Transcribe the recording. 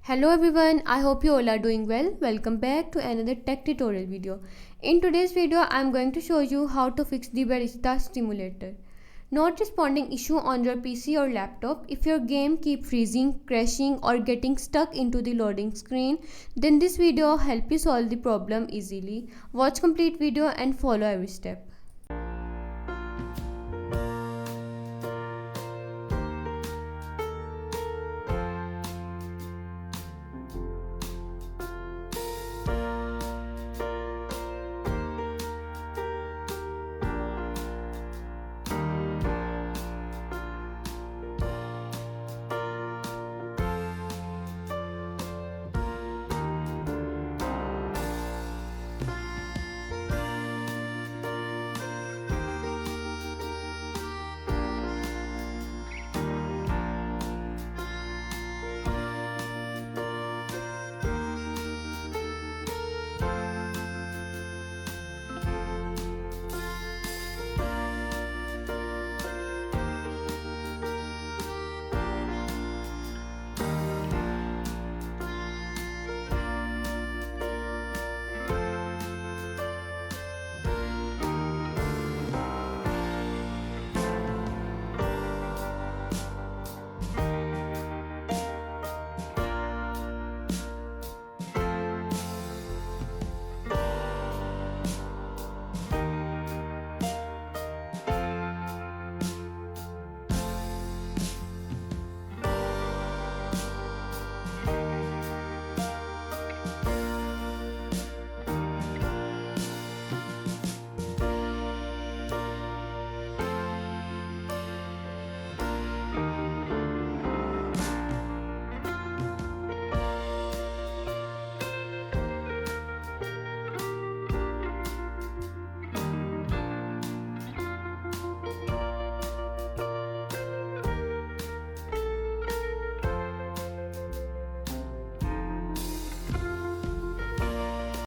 Hello everyone, I hope you all are doing well. Welcome back to another tech tutorial video. In today's video, I am going to show you how to fix the Barista stimulator. Not responding issue on your PC or laptop. If your game keep freezing, crashing or getting stuck into the loading screen, then this video will help you solve the problem easily. Watch complete video and follow every step.